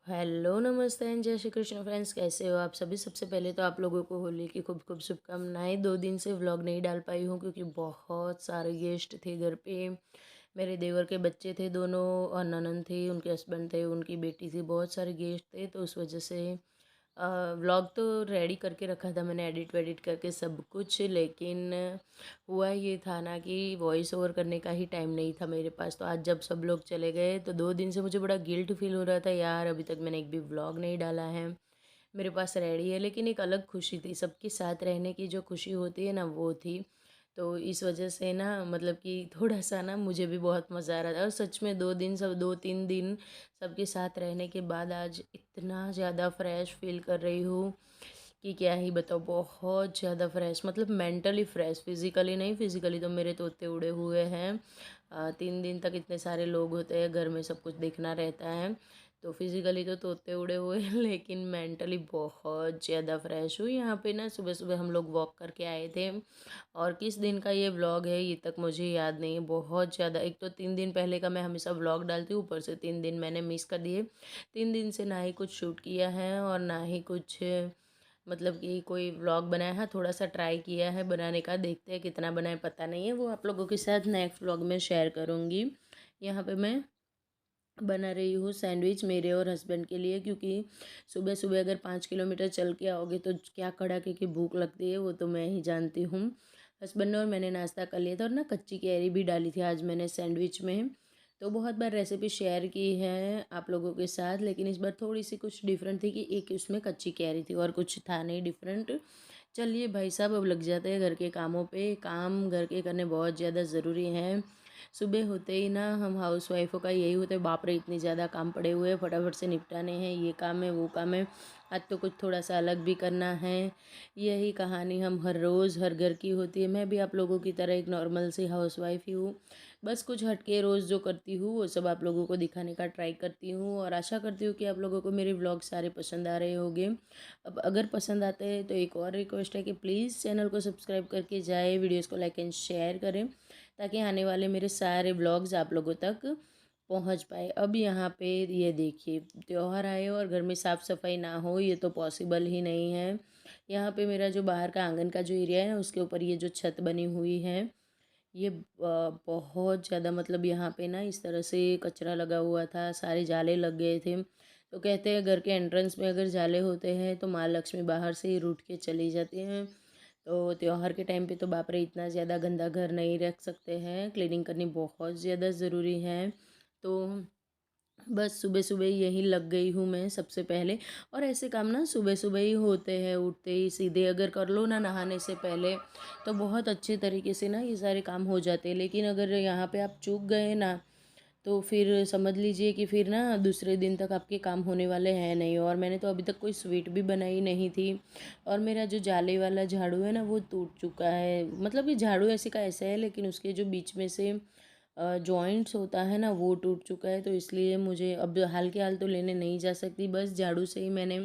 Hello, नमस्ते and जय Shri Krishna friends. कैसे हो आप सभी। सबसे पहले तो आप लोगों को होली की खूब खूब शुभकामनाएं। 2 दिन से व्लॉग नहीं डाल पाई हूँ क्योंकि बहुत सारे गेस्ट थे घर पे। मेरे देवर के बच्चे थे दोनों, और ननद थी, उनके हस्बैंड थे, उनकी बेटी थी, बहुत सारे गेस्ट थे। तो उस वजह से व्लॉग तो रेडी करके रखा था मैंने, एडिट वेडिट करके सब कुछ, लेकिन हुआ ये था ना कि वॉइस ओवर करने का ही टाइम नहीं था मेरे पास। तो आज जब सब लोग चले गए तो 2 दिन से मुझे बड़ा गिल्ट फील हो रहा था, यार अभी तक मैंने एक भी व्लॉग नहीं डाला है। मेरे पास रेडी है, लेकिन एक अलग खुशी थी, सबके साथ रहने की जो खुशी होती है ना वो थी। तो इस वजह से ना मतलब कि थोड़ा सा ना मुझे भी बहुत मज़ा आ रहा था। और सच में 2 दिन, सब 2-3 दिन सबके साथ रहने के बाद आज इतना ज़्यादा फ्रेश फील कर रही हूँ कि क्या ही बताओ। बहुत ज़्यादा फ्रेश, मतलब मेंटली फ्रेश, फिज़िकली नहीं। फिज़िकली तो मेरे तोते उड़े हुए हैं। 3 दिन तक इतने सारे लोग होते हैं घर में, सब कुछ देखना रहता है। तो फिज़िकली तो तोते उड़े हुए हैं लेकिन मेंटली बहुत ज़्यादा फ्रेश हूँ। यहाँ पे ना सुबह सुबह हम लोग वॉक करके आए थे। और किस दिन का ये व्लॉग है ये तक मुझे याद नहीं है। बहुत ज़्यादा, एक तो 3 दिन पहले का मैं हमेशा व्लॉग डालती हूँ, ऊपर से 3 दिन मैंने मिस कर दिए। 3 दिन से ना ही कुछ शूट किया है और ना ही कुछ मतलब कि कोई व्लॉग बनाया है। थोड़ा सा ट्राई किया है बनाने का, देखते हैं कितना बनाए, पता नहीं है। वो आप लोगों के साथ नेक्स्ट व्लॉग में शेयर करूँगी। यहाँ पे मैं बना रही हूँ सैंडविच मेरे और हस्बैंड के लिए, क्योंकि सुबह सुबह अगर 5 किलोमीटर चल के आओगे तो क्या कड़ाके की भूख लगती है, वो तो मैं ही जानती हूँ। हस्बैंड और मैंने नाश्ता कर लिया था, और ना कच्ची कैरी भी डाली थी आज मैंने सैंडविच में। तो बहुत बार रेसिपी शेयर की है आप लोगों के साथ, लेकिन इस बार थोड़ी सी कुछ डिफरेंट थी कि एक उसमें कच्ची कैरी थी और कुछ था नहीं डिफरेंट। चलिए भाई साहब, अब लग जाते हैं घर के कामों पे। काम घर के करने बहुत ज़्यादा ज़रूरी हैं। सुबह होते ही ना हम हाउस वाइफों का यही होता है, बाप रे इतने ज़्यादा काम पड़े हुए हैं, फटाफट से निपटाने हैं, ये काम है वो काम है, आज तो कुछ थोड़ा सा अलग भी करना है। यही कहानी हम हर रोज़ हर घर की होती है। मैं भी आप लोगों की तरह एक नॉर्मल सी हाउस वाइफ ही हूँ। बस कुछ हटके रोज़ जो करती हूँ वो सब आप लोगों को दिखाने का ट्राई करती हूँ, और आशा करती हूँ कि आप लोगों को मेरे व्लॉग सारे पसंद आ रहे होंगे। अब अगर पसंद आते हैं तो एक और रिक्वेस्ट है कि प्लीज़ चैनल को सब्सक्राइब करके जाए, वीडियोस को लाइक एंड शेयर करें, ताकि आने वाले मेरे सारे ब्लॉग्स आप लोगों तक पहुंच पाए। अब यहाँ पे ये देखिए, त्योहार आए और घर में साफ़ सफाई ना हो, ये तो पॉसिबल ही नहीं है। यहाँ पे मेरा जो बाहर का आंगन का जो एरिया है ना, उसके ऊपर ये जो छत बनी हुई है, ये बहुत ज़्यादा, मतलब यहाँ पे ना इस तरह से कचरा लगा हुआ था, सारे जाले लग गए थे। तो कहते हैं घर के एंट्रेंस में अगर जाले होते हैं तो माँ लक्ष्मी बाहर से ही रूठ के चली जाती हैं। तो त्योहार के टाइम पे तो बाप रे इतना ज़्यादा गंदा घर नहीं रख सकते हैं, क्लीनिंग करनी बहुत ज़्यादा ज़रूरी है। तो बस सुबह सुबह यही लग गई हूँ मैं सबसे पहले। और ऐसे काम ना सुबह सुबह ही होते हैं, उठते ही सीधे अगर कर लो ना नहाने से पहले, तो बहुत अच्छे तरीके से ना ये सारे काम हो जाते हैं। लेकिन अगर यहाँ पे आप चूक गए ना, तो फिर समझ लीजिए कि फिर ना दूसरे दिन तक आपके काम होने वाले हैं नहीं। और मैंने तो अभी तक कोई स्वीट भी बनाई नहीं थी। और मेरा जो जाले वाला झाड़ू है ना वो टूट चुका है, मतलब कि झाड़ू ऐसे का ऐसा है, लेकिन उसके जो बीच में से जॉइंट्स होता है ना वो टूट चुका है। तो इसलिए मुझे अब हाल के हाल तो लेने नहीं जा सकती। बस झाड़ू से ही मैंने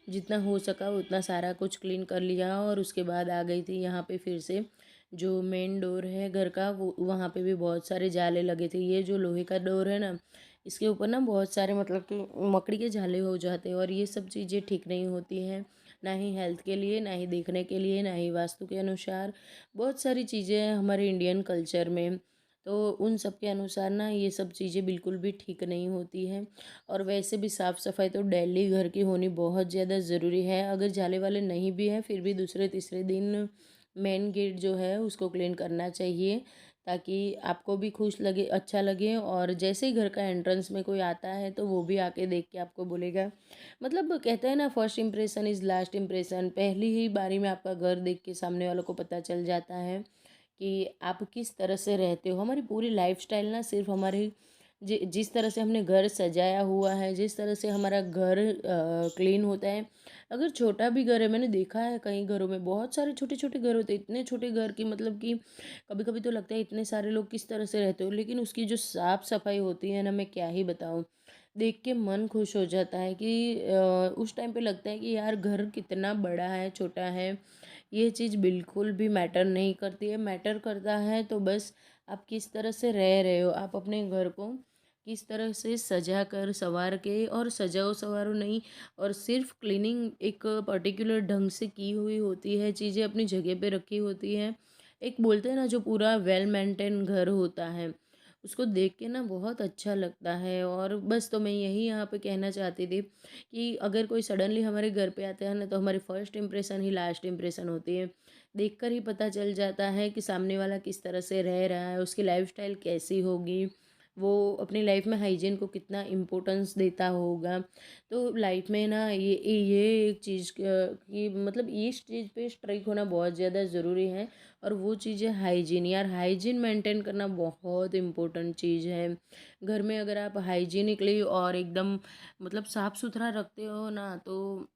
जितना हो सका उतना सारा कुछ क्लीन कर लिया, और उसके बाद आ गई थी यहाँ पे फिर से। जो मेन डोर है घर का, वो वहाँ पे भी बहुत सारे जाले लगे थे। ये जो लोहे का डोर है ना, इसके ऊपर ना बहुत सारे मतलब कि मकड़ी के जाले हो जाते हैं, और ये सब चीज़ें ठीक नहीं होती हैं, ना ही हेल्थ के लिए, ना ही देखने के लिए, ना ही वास्तु के अनुसार। बहुत सारी चीज़ें हैं हमारे इंडियन कल्चर में, तो उन सब के अनुसार ना ये सब चीज़ें बिल्कुल भी ठीक नहीं होती हैं। और वैसे भी साफ़ सफाई तो डेली घर की होनी बहुत ज़्यादा ज़रूरी है। अगर जाले वाले नहीं भी हैं फिर भी दूसरे तीसरे दिन मेन गेट जो है उसको क्लीन करना चाहिए, ताकि आपको भी खुश लगे, अच्छा लगे। और जैसे ही घर का एंट्रेंस में कोई आता है तो वो भी आके देख के आपको बोलेगा, मतलब कहते हैं ना first impression is last impression. पहली ही बारी में आपका घर देख के सामने वालों को पता चल जाता है कि आप किस तरह से रहते हो। हमारी पूरी लाइफस्टाइल ना सिर्फ हमारी जिस तरह से हमने घर सजाया हुआ है, जिस तरह से हमारा घर क्लीन होता है। अगर छोटा भी घर है, मैंने देखा है कई घरों में बहुत सारे छोटे छोटे घर होते हैं, इतने छोटे घर की मतलब कि कभी कभी तो लगता है इतने सारे लोग किस तरह से रहते हो। लेकिन उसकी जो साफ़ सफाई होती है ना, मैं क्या ही बताऊँ, देख के मन खुश हो जाता है कि उस टाइम पे लगता है कि यार घर कितना बड़ा है छोटा है, ये चीज़ बिल्कुल भी मैटर नहीं करती है। मैटर करता है तो बस आप किस तरह से रह रहे हो, आप अपने घर को किस तरह से सजा कर संवार के, और सजाओ संवारो नहीं, और सिर्फ क्लीनिंग एक पर्टिकुलर ढंग से की हुई होती है, चीज़ें अपनी जगह पे रखी होती हैं। एक बोलते हैं ना, जो पूरा वेल मेंटेन घर होता है, उसको देख के ना बहुत अच्छा लगता है। और बस तो मैं यही यहाँ पे कहना चाहती थी कि अगर कोई सडनली हमारे घर पे आता है ना, तो हमारी फर्स्ट इम्प्रेशन ही लास्ट इम्प्रेशन होती है। देखकर ही पता चल जाता है कि सामने वाला किस तरह से रह रहा है, उसकी लाइफस्टाइल कैसी होगी, वो अपनी लाइफ में हाइजीन को कितना इम्पोर्टेंस देता होगा। तो लाइफ में ना ये एक चीज़ की मतलब इस चीज़ पे स्ट्राइक होना बहुत ज़्यादा ज़रूरी है। और वो चीज़ है हाइजीन। यार हाइजीन मेंटेन करना बहुत इम्पोर्टेंट चीज़ है। घर में अगर आप हाइजीनिकली और एकदम मतलब साफ़ सुथरा रखते हो ना, तो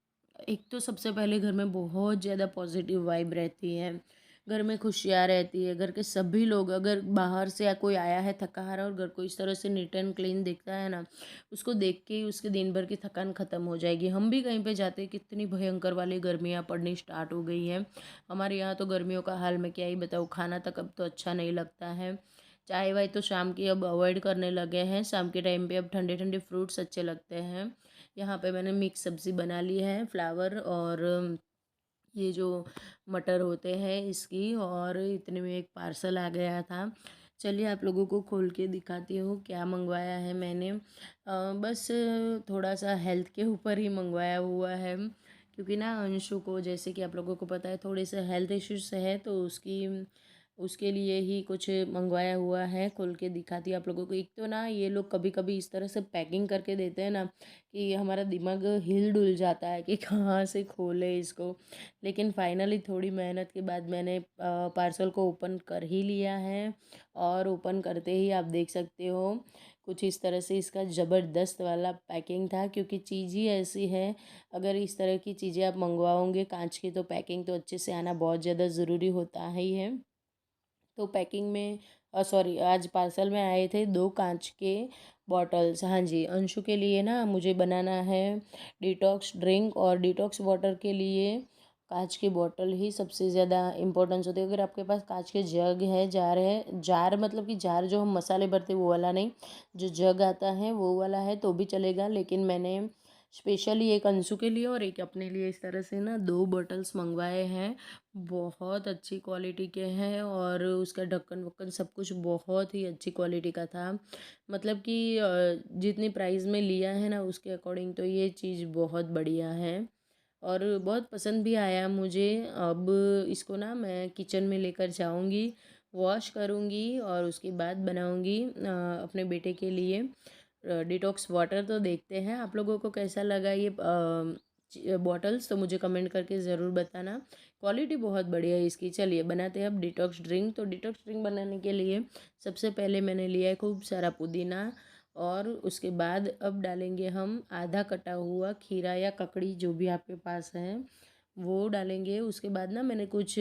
एक तो सबसे पहले घर में बहुत ज़्यादा पॉजिटिव वाइब रहती है। घर में खुशियाँ रहती है। घर के सभी लोग, अगर बाहर से या कोई आया है थका हारा और घर को इस तरह से नीट एंड क्लीन दिखता है ना, उसको देख के ही उसके दिन भर की थकान ख़त्म हो जाएगी। हम भी कहीं पे जाते हैं, कितनी भयंकर वाली गर्मियाँ पड़नी स्टार्ट हो गई हैं। हमारे यहाँ तो गर्मियों का हाल मैं क्या ही बताऊँ, खाना तक अब तो अच्छा नहीं लगता है। चाय वाय तो शाम की अब अवॉइड करने लगे हैं। शाम के टाइम पे अब ठंडे ठंडे फ्रूट्स अच्छे लगते हैं। यहाँ पे मैंने मिक्स सब्ज़ी बना ली है, फ्लावर और ये जो मटर होते हैं इसकी। और इतने में एक पार्सल आ गया था। चलिए आप लोगों को खोल के दिखाती हूँ क्या मंगवाया है मैंने। बस थोड़ा सा हेल्थ के ऊपर ही मंगवाया हुआ है, क्योंकि ना अंशु को, जैसे कि आप लोगों को पता है, थोड़े से हेल्थ इश्यूज है, तो उसके लिए ही कुछ मंगवाया हुआ है। खोल के दिखाती हूँ आप लोगों को। एक तो ना ये लोग कभी कभी इस तरह से पैकिंग करके देते हैं ना, कि हमारा दिमाग हिल डुल जाता है कि कहाँ से खोले इसको। लेकिन फाइनली थोड़ी मेहनत के बाद मैंने पार्सल को ओपन कर ही लिया है। और ओपन करते ही आप देख सकते हो कुछ इस तरह से इसका ज़बरदस्त वाला पैकिंग था, क्योंकि चीज़ ही ऐसी है। अगर इस तरह की चीज़ें आप मंगवाओगे कांच की, तो पैकिंग तो अच्छे से आना बहुत ज़्यादा ज़रूरी होता ही है। तो पैकिंग में सॉरी, आज पार्सल में आए थे 2 कांच के बॉटल्स। हाँ जी, अंशु के लिए ना मुझे बनाना है डिटॉक्स ड्रिंक, और डिटॉक्स वाटर के लिए कांच की बॉटल ही सबसे ज़्यादा इम्पोर्टेंस होती है। अगर आपके पास कांच के जग है, जार है, जार मतलब कि जार जो हम मसाले भरते वो वाला नहीं, जो जग आता है वो वाला है तो भी चलेगा। लेकिन मैंने स्पेशली एक अंशु के लिए और एक अपने लिए इस तरह से ना 2 बॉटल्स मंगवाए हैं। बहुत अच्छी क्वालिटी के हैं, और उसका ढक्कन वक्कन सब कुछ बहुत ही अच्छी क्वालिटी का था। मतलब कि जितनी प्राइस में लिया है ना, उसके अकॉर्डिंग तो ये चीज़ बहुत बढ़िया है। और बहुत पसंद भी आया मुझे। अब इसको ना मैं किचन में लेकर जाऊंगी, वॉश करूंगी, और उसके बाद बनाऊंगी अपने बेटे के लिए डिटॉक्स वाटर। तो देखते हैं आप लोगों को कैसा लगा ये बॉटल्स, तो मुझे कमेंट करके ज़रूर बताना। क्वालिटी बहुत बढ़िया है इसकी। चलिए बनाते हैं अब डिटॉक्स ड्रिंक। तो डिटॉक्स ड्रिंक बनाने के लिए सबसे पहले मैंने लिया है खूब सारा पुदीना, और उसके बाद अब डालेंगे हम आधा कटा हुआ खीरा या ककड़ी, जो भी आपके पास है वो डालेंगे। उसके बाद ना मैंने कुछ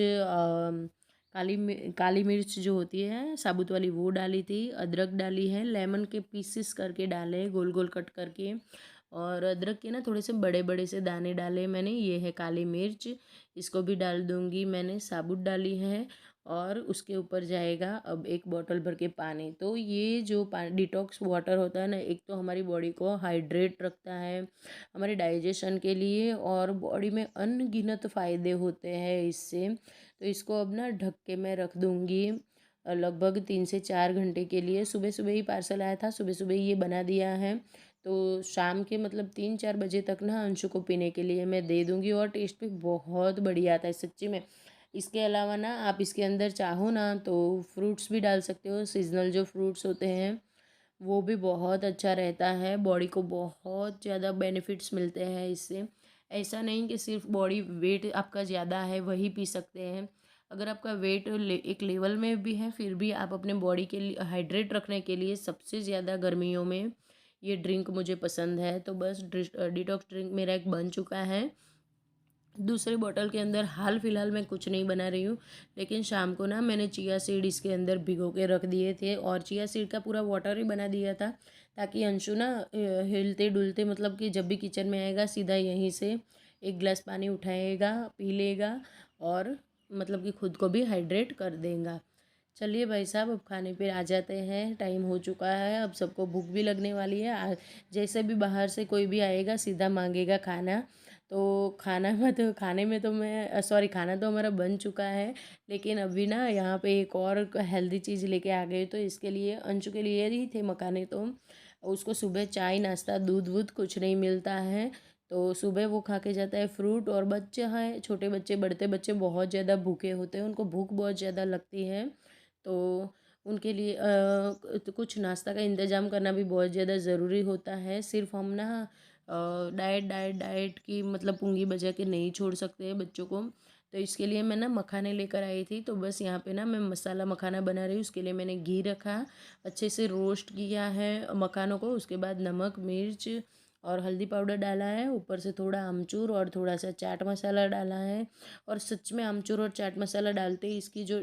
काली मिर्च जो होती है साबुत वाली, वो डाली थी। अदरक डाली है, लेमन के पीसेस करके डाले गोल गोल कट करके। और अदरक के ना थोड़े से बड़े बड़े से दाने डाले मैंने। ये है काली मिर्च, इसको भी डाल दूंगी मैंने, साबुत डाली है। और उसके ऊपर जाएगा अब एक बोतल भर के पानी। तो ये जो डिटॉक्स वाटर होता है ना, एक तो हमारी बॉडी को हाइड्रेट रखता है, हमारे डाइजेशन के लिए, और बॉडी में अनगिनत फ़ायदे होते हैं इससे। तो इसको अब ना ढक के मैं रख दूँगी लगभग 3 से 4 घंटे के लिए। सुबह सुबह ही पार्सल आया था, सुबह सुबह ही ये बना दिया है। तो शाम के मतलब 3-4 बजे तक ना अंशु को पीने के लिए मैं दे दूँगी। और टेस्ट भी बहुत बढ़िया आता है सच्ची में। इसके अलावा ना आप इसके अंदर चाहो ना तो फ्रूट्स भी डाल सकते हो, सीजनल जो फ्रूट्स होते हैं वो भी बहुत अच्छा रहता है। बॉडी को बहुत ज़्यादा बेनिफिट्स मिलते हैं इससे। ऐसा नहीं कि सिर्फ बॉडी वेट आपका ज़्यादा है वही पी सकते हैं। अगर आपका वेट एक लेवल में भी है, फिर भी आप अपने बॉडी के लिए हाइड्रेट रखने के लिए सबसे ज़्यादा गर्मियों में ये ड्रिंक मुझे पसंद है। तो बस डिटॉक्स ड्रिंक मेरा एक बन चुका है। दूसरे बॉटल के अंदर हाल फिलहाल मैं कुछ नहीं बना रही हूँ, लेकिन शाम को ना मैंने चिया सीड इसके अंदर भिगो के रख दिए थे, और चिया सीड का पूरा वाटर ही बना दिया था, ताकि अंशु ना हिलते डुलते मतलब कि जब भी किचन में आएगा सीधा यहीं से एक गिलास पानी उठाएगा, पी लेगा, और मतलब कि खुद को भी हाइड्रेट कर देगा। चलिए भाई साहब, अब खाने पे आ जाते हैं। टाइम हो चुका है, अब सबको भूख भी लगने वाली है। जैसे भी बाहर से कोई भी आएगा सीधा मांगेगा खाना। तो खाने में तो मैं सॉरी, खाना तो हमारा बन चुका है। लेकिन अभी ना यहाँ पे एक और हेल्दी चीज़ लेके आ गए, तो इसके लिए अंशु के लिए ही थे मखाने। तो उसको सुबह चाय नाश्ता दूध वूध कुछ नहीं मिलता है, तो सुबह वो खा के जाता है फ्रूट। और बच्चे हैं, छोटे बच्चे बढ़ते बच्चे बहुत ज़्यादा भूखे होते हैं, उनको भूख बहुत ज़्यादा लगती है। तो उनके लिए तो कुछ नाश्ता का इंतज़ाम करना भी बहुत ज़्यादा ज़रूरी होता है। सिर्फ हम ना डाइट डाइट डाइट की मतलब पुंगी बजा के नहीं छोड़ सकते हैं बच्चों को। तो इसके लिए मैं ना मखाने लेकर आई थी, तो बस यहाँ पे ना मैं मसाला मखाना बना रही हूँ। उसके लिए मैंने घी रखा, अच्छे से रोस्ट किया है मखानों को। उसके बाद नमक मिर्च और हल्दी पाउडर डाला है, ऊपर से थोड़ा आमचूर और थोड़ा सा चाट मसाला डाला है। और सच में आमचूर और चाट मसाला डालते ही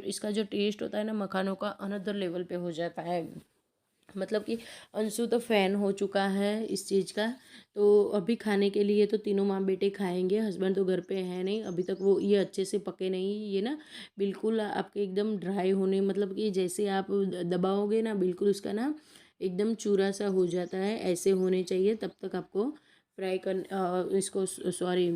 इसका जो टेस्ट होता है ना मखानों का, अनदर लेवल पे हो जाता है। मतलब कि अंशु तो फ़ैन हो चुका है इस चीज़ का। तो अभी खाने के लिए तो तीनों माँ बेटे खाएंगे। हस्बैंड तो घर पे है नहीं अभी तक, वो ये अच्छे से पके नहीं। ये ना बिल्कुल आपके एकदम ड्राई होने, मतलब कि जैसे आप दबाओगे ना बिल्कुल उसका ना एकदम चूरा सा हो जाता है, ऐसे होने चाहिए। तब तक आपको इसको सॉरी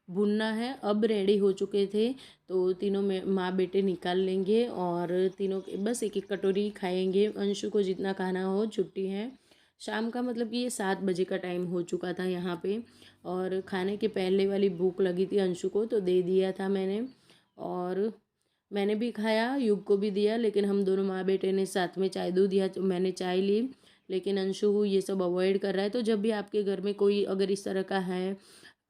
भुनना है। अब रेडी हो चुके थे, तो तीनों में माँ बेटे निकाल लेंगे और तीनों बस एक एक कटोरी खाएंगे। अंशु को जितना खाना हो, छुट्टी है शाम का, मतलब कि ये 7 बजे का टाइम हो चुका था यहाँ पे। और खाने के पहले वाली भूख लगी थी अंशु को, तो दे दिया था मैंने। और मैंने भी खाया, युग को भी दिया, लेकिन हम दोनों माँ बेटे ने साथ में चाय दूध दिया, तो मैंने चाय ली। लेकिन अंशु ये सब अवॉइड कर रहा है। तो जब भी आपके घर में कोई अगर इस तरह का है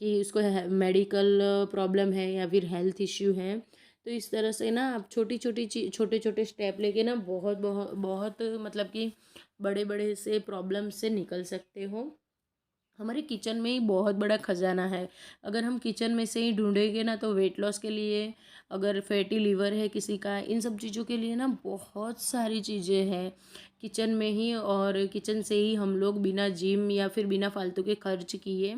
कि उसको मेडिकल प्रॉब्लम है या फिर हेल्थ इश्यू है, तो इस तरह से ना आप छोटी छोटी चीज छोटे छोटे स्टेप लेके ना बहुत बहुत बहुत मतलब कि बड़े बड़े से प्रॉब्लम से निकल सकते हो। हमारे किचन में ही बहुत बड़ा खजाना है। अगर हम किचन में से ही ढूंढेंगे ना, तो वेट लॉस के लिए, अगर फैटी लीवर है किसी का, इन सब चीज़ों के लिए ना बहुत सारी चीज़ें हैं किचन में ही। और किचन से ही हम लोग बिना जिम या फिर बिना फालतू के खर्च किए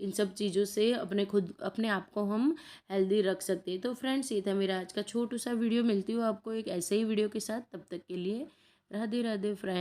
इन सब चीज़ों से अपने आप को हम हेल्दी रख सकते हैं। तो फ्रेंड्स, ये था मेरा आज का छोटू सा वीडियो। मिलती हूँ आपको एक ऐसे ही वीडियो के साथ, तब तक के लिए राधे राधे फ्रेंड्स।